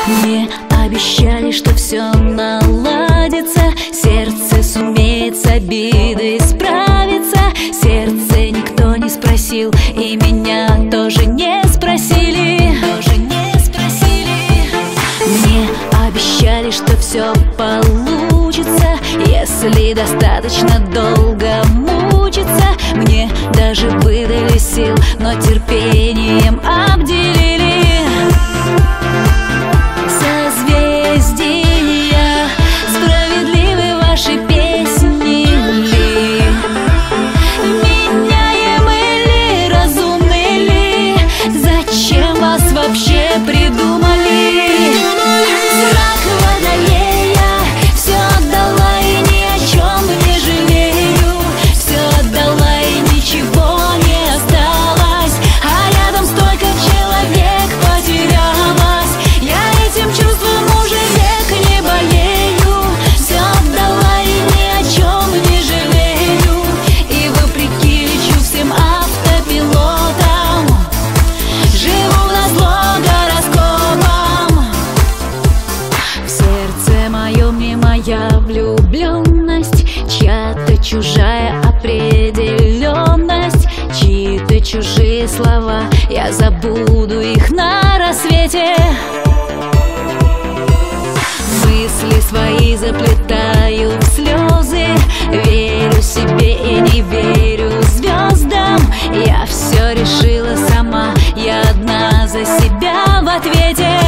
Мне обещали, что все наладится, сердце сумеет с обидой справиться. Сердце никто не спросил, и меня тоже не спросили. Мне обещали, что все получится, если достаточно долго мучиться. Мне даже выдали сил, но терпением обделили. Созвездия, справедливы ваши песни ли? Меняемы ли, разумны ли? Зачем вас вообще придумали? Знак Водолея, все отдала и ни о чем не жалею. Все отдала и ничего не осталось, а рядом столько человек потерялось. Я этим чувством уже век не болею. Все отдала и ни о чем не жалею, и вопреки лечу всем автопилотам, живу назло гороскопам. В сердце моем не моя влюбленность, чья-то чужая определенность, чьи-то чужие слова, я забуду их на рассвете. Мысли свои заплетаю в слезы, верю себе и не верю звездам. Я все решила сама, я одна за себя в ответе.